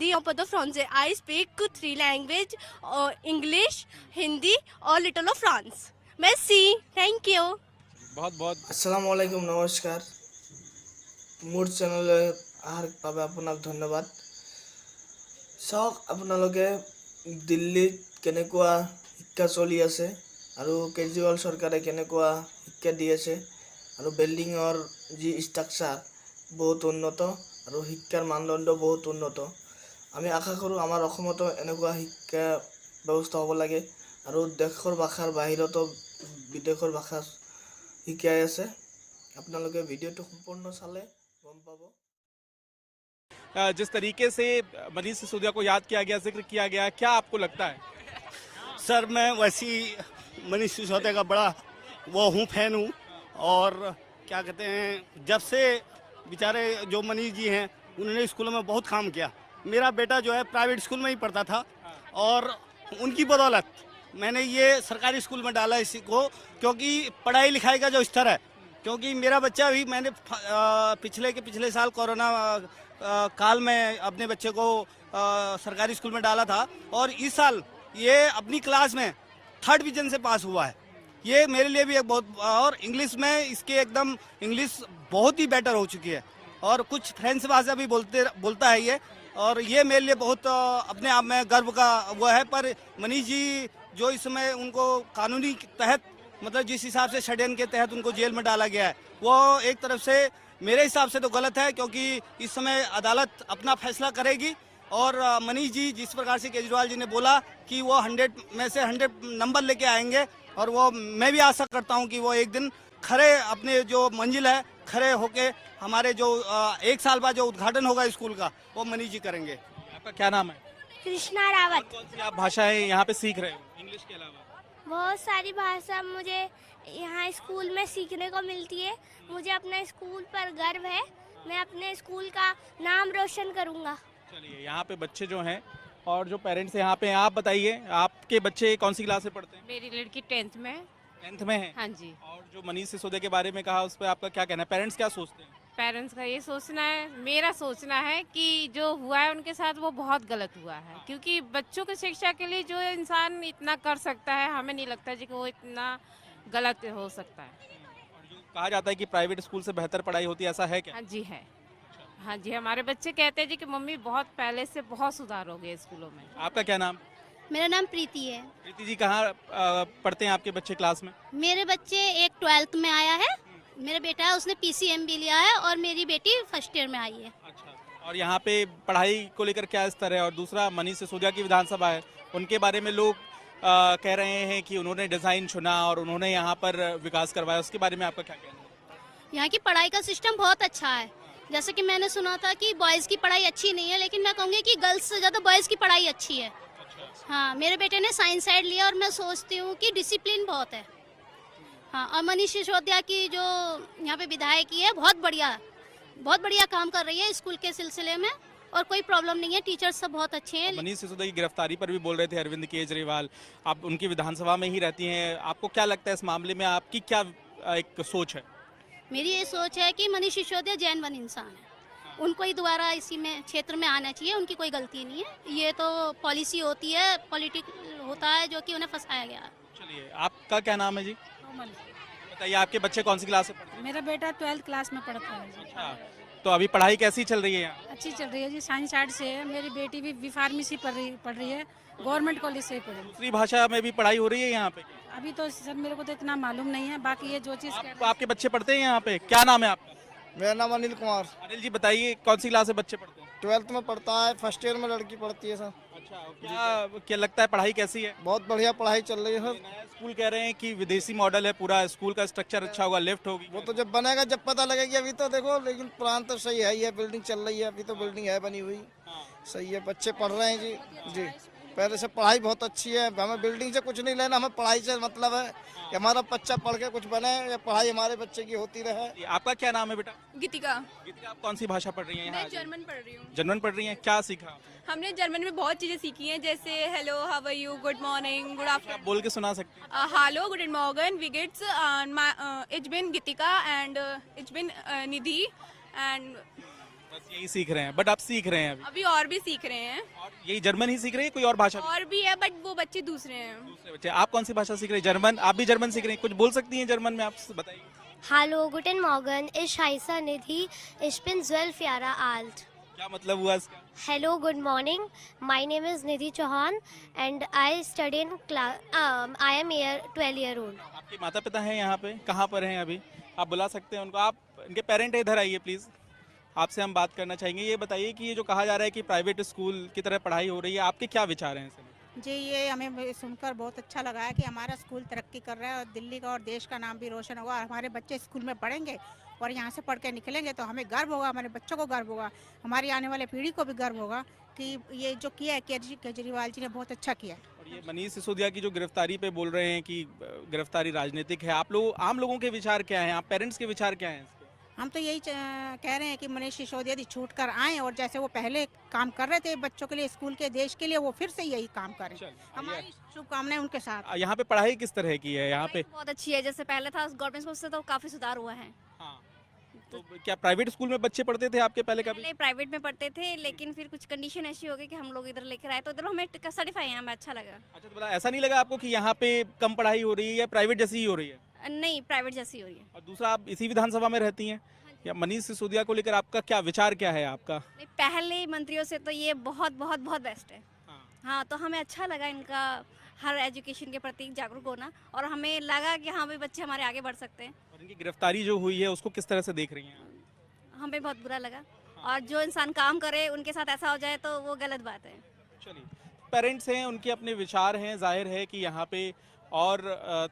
Hindi और पता France I speak 3 language English, Hindi और little of France. Merci. Thank you. बहुत बहुत আসসালামু আলাইকুম নমস্কাৰ মোৰ চেনেললৈ অহাৰ বাবে আপোনাক ধন্যবাদ। চাওক আপোনালোকে দিল্লীত কেনেকুৱা শিক্ষা চলি আছে আৰু কেজৰিৱাল চৰকাৰে কেনেকুৱা শিক্ষা দি আছে আৰু বিল্ডিঙৰ যি ষ্ট্ৰাকচাৰ বহুত উন্নত আৰু শিক্ষাৰ মানদণ্ড বহুত উন্নত। আমি আশা কৰোঁ আমাৰ অসমতো এনেকুৱা শিক্ষা ব্যৱস্থা হ'ব লাগে আৰু দেশৰ ভাষাৰ বাহিৰতো বিদেশৰ ভাষা শিকাই আছে। আপোনালোকে ভিডিঅ'টো সম্পূৰ্ণ চালে গম পাব। जिस तरीके से मनीष सिसोदिया को याद किया गया, जिक्र किया गया, क्या आपको लगता है? सर मैं वैसी मनीष सिसोदिया का बड़ा वो हूँ, फैन हूँ। और क्या कहते हैं, जब से बेचारे जो मनीष जी हैं उन्होंने स्कूलों में बहुत काम किया। मेरा बेटा जो है प्राइवेट स्कूल में ही पढ़ता था और उनकी बदौलत मैंने ये सरकारी स्कूल में डाला इसी को, क्योंकि पढ़ाई लिखाई का जो स्तर है, क्योंकि मेरा बच्चा भी मैंने पिछले साल कोरोना काल में अपने बच्चे को सरकारी स्कूल में डाला था और इस साल ये अपनी क्लास में 3rd डिवीजन से पास हुआ है। ये मेरे लिए भी एक बहुत, और इंग्लिश में इसके एकदम इंग्लिश बहुत ही बेटर हो चुकी है और कुछ फ्रेंच भाषा भी बोलता है ये, और ये मेरे लिए बहुत अपने आप में गर्व का वो है। पर मनीष जी जो इस समय उनको कानूनी तहत, मतलब जिस हिसाब से षड्यंत्र के तहत उनको जेल में डाला गया है, वो एक तरफ से मेरे हिसाब से तो गलत है, क्योंकि इस समय अदालत अपना फैसला करेगी। और मनीष जी जिस प्रकार से केजरीवाल जी ने बोला कि वो 100 में से 100 नंबर लेके आएंगे, और वो मैं भी आशा करता हूँ कि वो एक दिन खरे अपने जो मंजिल है खरे होके हमारे जो 1 साल बाद जो उद्घाटन होगा स्कूल का वो मनीष जी करेंगे। आपका क्या नाम है? कृष्णा रावत। कौन सी आप भाषाएं यहाँ पे सीख रहे हो इंग्लिश के अलावा? बहुत सारी भाषा मुझे यहाँ स्कूल में सीखने को मिलती है। मुझे अपने स्कूल पर गर्व है। मैं अपने स्कूल का नाम रोशन करूँगा। चलिए, यहाँ पे बच्चे जो हैं और जो पेरेंट्स यहाँ पे हैं, आप बताइए आपके बच्चे कौन सी क्लास में पढ़ते हैं? मेरी लड़की 10th में है। 10th में है। हाँ जी। और जो मनीष सिसोदिया के बारे में कहा उस पर आपका क्या कहना है? पेरेंट्स क्या सोचते हैं? पेरेंट्स का ये सोचना है, मेरा सोचना है कि जो हुआ है उनके साथ वो बहुत गलत हुआ है, क्योंकि बच्चों की शिक्षा के लिए जो इंसान इतना कर सकता है, हमें नहीं लगता जी कि वो इतना गलत हो सकता है। और जो कहा जाता है कि प्राइवेट स्कूल से बेहतर पढ़ाई होती है, ऐसा है क्या? हाँ जी है। हाँ जी, हमारे बच्चे कहते हैं जी कि मम्मी बहुत पहले से बहुत सुधार हो गया स्कूलों में। आपका क्या नाम? मेरा नाम प्रीति है। प्रीति जी, कहाँ पढ़ते हैं आपके बच्चे क्लास में? मेरे बच्चे एक 12th में आया है, मेरा बेटा है उसने PCM भी लिया है, और मेरी बेटी 1st ईयर में आई है। अच्छा, और यहाँ पे पढ़ाई को लेकर क्या स्तर है? और दूसरा, मनीष सिसोदिया की विधानसभा है, उनके बारे में लोग कह रहे हैं कि उन्होंने डिज़ाइन चुना और उन्होंने यहाँ पर विकास करवाया, उसके बारे में आपका क्या कहना है? यहाँ की पढ़ाई का सिस्टम बहुत अच्छा है। जैसे कि मैंने सुना था कि बॉयज़ की पढ़ाई अच्छी नहीं है, लेकिन मैं कहूँगी कि गर्ल्स से ज़्यादा बॉयज़ की पढ़ाई अच्छी है। हाँ, मेरे बेटे ने साइंस साइड लिया और मैं सोचती हूँ कि डिसिप्लिन बहुत है। हाँ, और मनीष सिसोदिया की जो यहाँ पे विधायक है बहुत बढ़िया काम कर रही है स्कूल के सिलसिले में, और कोई प्रॉब्लम नहीं है। टीचर्स सब बहुत अच्छे हैं। मनीष सिसोदिया की गिरफ्तारी पर भी बोल रहे थे अरविंद केजरीवाल, आप उनकी विधानसभा में ही रहती हैं, आपको क्या लगता है इस मामले में? आपकी क्या एक सोच है? मेरी ये सोच है कि मनीष सिसोदिया जेन्युइन इंसान है, उनको ही दोबारा इसी में क्षेत्र में आना चाहिए। उनकी कोई गलती नहीं है, ये तो पॉलिसी होती है, पॉलिटिक होता है जो कि उन्हें फंसाया गया है। चलिए, आपका क्या नाम है जी? बताइए, आपके बच्चे कौन सी क्लास में पढ़ते हैं? मेरा बेटा 12th क्लास में पढ़ता है। अच्छा, तो अभी पढ़ाई कैसी चल रही है यहाँ? अच्छी चल रही है जी, साइंस साइड से है। मेरी बेटी भी फार्मेसी पढ़ रही है, गवर्नमेंट कॉलेज से ही पढ़ रही है। दूसरी भाषा में भी पढ़ाई हो रही है यहाँ पे? अभी तो सर मेरे को तो इतना मालूम नहीं है, बाकी ये जो चीज़ आपके बच्चे पढ़ते हैं यहाँ पे? क्या नाम है आपका? मेरा नाम अनिल कुमार। अनिल जी, बताइए कौन सी क्लास से बच्चे पढ़ते हैं? 12th में पढ़ता है, 1st ईयर में लड़की पढ़ती है सर। अच्छा, क्या लगता है पढ़ाई कैसी है? बहुत बढ़िया पढ़ाई चल रही है सर। नया स्कूल कह रहे हैं कि विदेशी मॉडल है, पूरा स्कूल का स्ट्रक्चर अच्छा होगा, लिफ्ट होगी। वो तो जब बनेगा जब पता लगेगी। अभी तो देखो, लेकिन पुरान तो सही है ही है, बिल्डिंग चल रही है, अभी तो बिल्डिंग है बनी हुई, सही है, बच्चे पढ़ रहे हैं जी। जी, पहले से पढ़ाई बहुत अच्छी है। हमें बिल्डिंग से कुछ नहीं लेना, हमें पढ़ाई से मतलब है कि हमारा बच्चा पढ़ के कुछ बने, या पढ़ाई हमारे बच्चे की होती रहे। आपका क्या नाम है बेटा? गीतिका। गीतिका, आप कौन सी भाषा पढ़ रही हैं? मैं जर्मन पढ़ रही हूँ। जर्मन पढ़ रही हैं, क्या सीखा? हमने जर्मन में बहुत चीजें सीखी हैं, जैसे hello, how are you, good morning, good आप आफ्टरनून। बोल के सुना सकते हैं? हालो, गुड मॉर्गन, wie geht's, ich bin Gitika and ich bin Nidhi and बस यही सीख रहे हैं, बट आप सीख रहे हैं अभी, अभी और भी सीख रहे हैं, और यही जर्मन ही सीख रहे हैं, कोई और भाषा भी? और भी है बट वो बच्चे दूसरे हैं। दूसरे बच्चे। आप कौन सी भाषा सीख रहे हैं? जर्मन? आप भी जर्मन सीख रहे हैं? कुछ बोल सकती हैं जर्मन में? आप बताइए। Hallo, guten Morgen. Ich heiße Nidhi. Ich bin 12 Jahre alt. क्या मतलब हुआ इसका? Hello, good morning. My name is Nidhi Chauhan and I study in class. I am 12 year old. आपके माता पिता हैं यहाँ पे? कहाँ पर हैं अभी? आप बुला सकते हैं उनको? आप इनके पेरेंट इधर आइए प्लीज़, आपसे हम बात करना चाहेंगे। ये बताइए कि ये जो कहा जा रहा है कि प्राइवेट स्कूल की तरह पढ़ाई हो रही है, आपके क्या विचार हैं इसमें? जी, ये हमें सुनकर बहुत अच्छा लगा है कि हमारा स्कूल तरक्की कर रहा है और दिल्ली का और देश का नाम भी रोशन होगा। और हमारे बच्चे स्कूल में पढ़ेंगे और यहाँ से पढ़ के निकलेंगे तो हमें गर्व होगा, हमारे बच्चों को गर्व होगा, हमारी आने वाले पीढ़ी को भी गर्व होगा कि ये जो किया है केजरीवाल जी ने बहुत अच्छा किया है। और ये मनीष सिसोदिया की जो गिरफ्तारी पे बोल रहे हैं कि गिरफ्तारी राजनीतिक है, आप लोग आम लोगों के विचार क्या हैं? आप पेरेंट्स के विचार क्या हैं इस पे? हम तो यही कह रहे हैं कि मनीष सिसोदिया जी छूट कर आएँ और जैसे वो पहले काम कर रहे थे बच्चों के लिए, स्कूल के, देश के लिए, वो फिर से यही काम करें। हमारी शुभकामनाएं उनके साथ। यहाँ पे पढ़ाई किस तरह की है यहाँ पे? बहुत अच्छी है, जैसे पहले था गवर्नमेंट स्कूल से तो काफी सुधार हुआ है। हाँ, तो क्या प्राइवेट स्कूल में बच्चे पढ़ते थे आपके पहले कभी? पहले प्राइवेट में पढ़ते थे लेकिन फिर कुछ कंडीशन ऐसी हो गई कि हम लोग इधर लेकर आए तो इधर हमें सर्टिफाई है, हमें अच्छा लगा। अच्छा, तो ऐसा नहीं लगा आपको कि यहाँ पे कम पढ़ाई हो रही है या प्राइवेट जैसी ही हो रही है? नहीं, प्राइवेट जैसी हो रही है। और दूसरा, आप इसी विधानसभा में रहती हैं, या मनीष सिसोदिया को लेकर आपका क्या विचार क्या है आपका? पहले मंत्रियों से तो ये बहुत बहुत बहुत बेस्ट है। हाँ, तो हमें अच्छा लगा इनका हर एजुकेशन के प्रति जागरूक होना, और हमें लगा कि हाँ भाई बच्चे हमारे आगे बढ़ सकते हैं। और इनकी गिरफ्तारी जो हुई है उसको किस तरह से देख रही हैं? हमें बहुत बुरा लगा, और जो इंसान काम करे उनके साथ ऐसा हो जाए तो वो गलत बात है। चलिए, पेरेंट्स हैं, उनके अपने विचार हैं, जाहिर है कि यहाँ पे और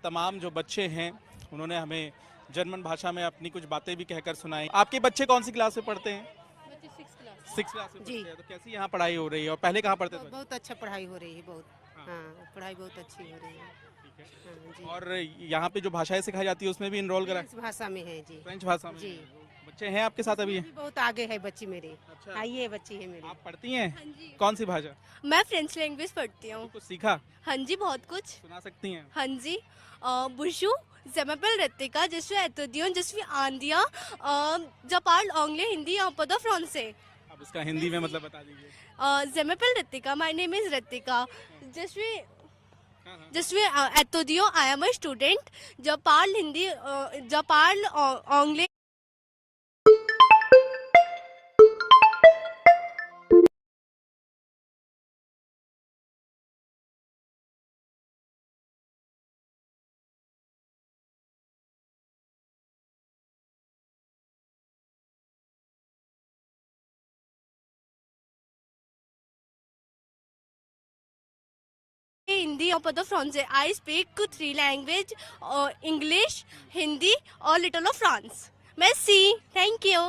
तमाम जो बच्चे हैं उन्होंने हमें जर्मन भाषा में अपनी कुछ बातें भी कहकर सुनाई। आपके बच्चे कौन सी क्लास में पढ़ते हैं? 6 क्लास में पढ़ते हैं। तो कैसी यहाँ पढ़ाई हो रही है और पहले कहाँ पढ़ते थे? बहुत अच्छा पढ़ाई हो रही है, बहुत। हाँ, पढ़ाई बहुत अच्छी हो रही है। हाँ, जी। और यहाँ पे जो भाषाएं सिखाई जाती है उसमें भी इनरोल करा? फ्रेंच भाषा में है जी। फ्रेंच भाषा में जी। बच्चे हैं आपके साथ अभी? बहुत आगे है बच्ची मेरी। अच्छा। हाँ, ये बच्ची है मेरी। आप पढ़ती हैं? हाँ जी, कौन सी भाषा? मैं फ्रेंच लैंग्वेज पढ़ती हूँ। कुछ सीखा? हाँ जी, बहुत कुछ। सुना सकती हैं? हाँ जी, बुशु ज़ेमेपल रत्तिका जिसमें एतोदियों जिसमें आंदिया जापान ओंगले हिंदी यहाँ पदा फ्रांसे। अब इसका हिंदी में मतलब बता दीजिए। ज़ेमेपल Rattika, my name is Rattika, जिसमें एतोदियों I am a student Japan Hindi Japan ओंगले। हिंदी और पता फ्रांसे। I speak 3 language, English, Hindi और लिटिल ऑफ फ्रांस। मैं सी, थैंक यू।